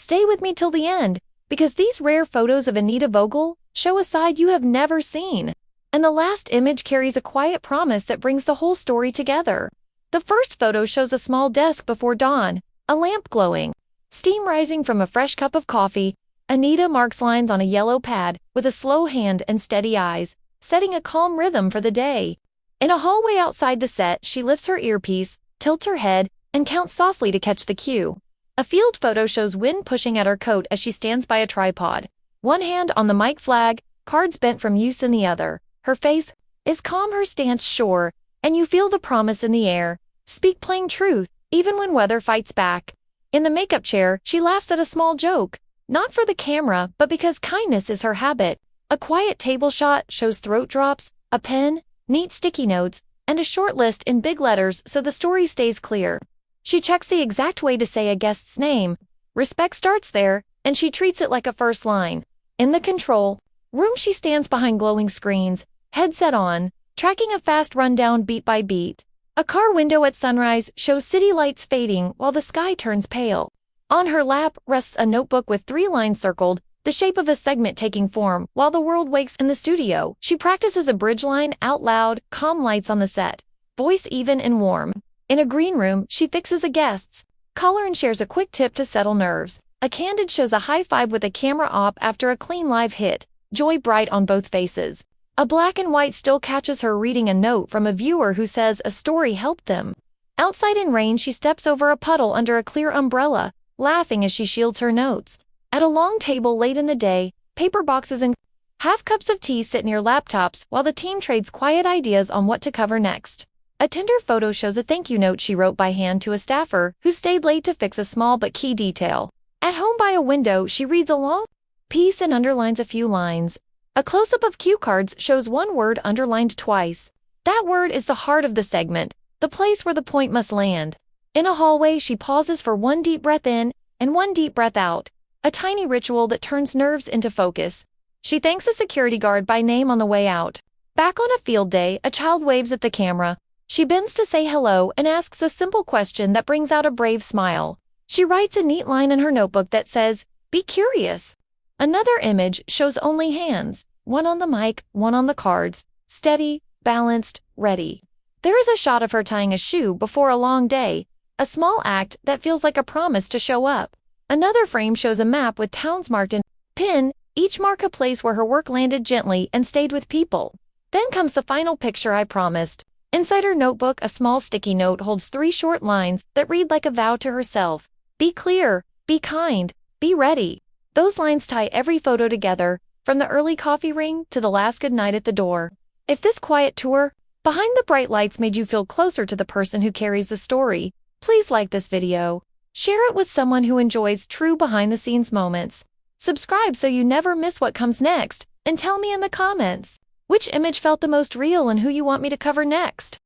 Stay with me till the end, because these rare photos of Anita Vogel show a side you have never seen. And the last image carries a quiet promise that brings the whole story together. The first photo shows a small desk before dawn, a lamp glowing, steam rising from a fresh cup of coffee. Anita marks lines on a yellow pad with a slow hand and steady eyes, setting a calm rhythm for the day. In a hallway outside the set, she lifts her earpiece, tilts her head, and counts softly to catch the cue. A field photo shows wind pushing at her coat as she stands by a tripod. One hand on the mic flag, cards bent from use in the other. Her face is calm, her stance sure, and you feel the promise in the air. Speak plain truth, even when weather fights back. In the makeup chair, she laughs at a small joke, not for the camera, but because kindness is her habit. A quiet table shot shows throat drops, a pen, neat sticky notes, and a short list in big letters so the story stays clear. She checks the exact way to say a guest's name. Respect starts there, and she treats it like a first line. In the control room, she stands behind glowing screens, headset on, tracking a fast rundown beat by beat. A car window at sunrise shows city lights fading while the sky turns pale. On her lap rests a notebook with 3 lines circled, the shape of a segment taking form while the world wakes. In the studio, she practices a bridge line out loud, calm lights on the set, voice even and warm. In a green room, she fixes a guest's collar and shares a quick tip to settle nerves. A candid shows a high five with a camera op after a clean live hit, joy bright on both faces. A black and white still catches her reading a note from a viewer who says a story helped them. Outside in rain, she steps over a puddle under a clear umbrella, laughing as she shields her notes. At a long table late in the day, paper boxes and half cups of tea sit near laptops while the team trades quiet ideas on what to cover next. A tender photo shows a thank you note she wrote by hand to a staffer who stayed late to fix a small but key detail. At home by a window, she reads a long piece and underlines a few lines. A close-up of cue cards shows one word underlined twice. That word is the heart of the segment, the place where the point must land. In a hallway, she pauses for one deep breath in and one deep breath out, a tiny ritual that turns nerves into focus. She thanks a security guard by name on the way out. Back on a field day, a child waves at the camera. She bends to say hello and asks a simple question that brings out a brave smile. She writes a neat line in her notebook that says, "Be curious." Another image shows only hands, one on the mic, one on the cards, steady, balanced, ready. There is a shot of her tying a shoe before a long day, a small act that feels like a promise to show up. Another frame shows a map with towns marked in pin, each mark a place where her work landed gently and stayed with people. Then comes the final picture I promised. Inside her notebook, a small sticky note holds 3 short lines that read like a vow to herself. Be clear, be kind, be ready. Those lines tie every photo together, from the early coffee ring to the last goodnight at the door. If this quiet tour behind the bright lights made you feel closer to the person who carries the story, please like this video. Share it with someone who enjoys true behind-the-scenes moments. Subscribe so you never miss what comes next, and tell me in the comments which image felt the most real and who you want me to cover next.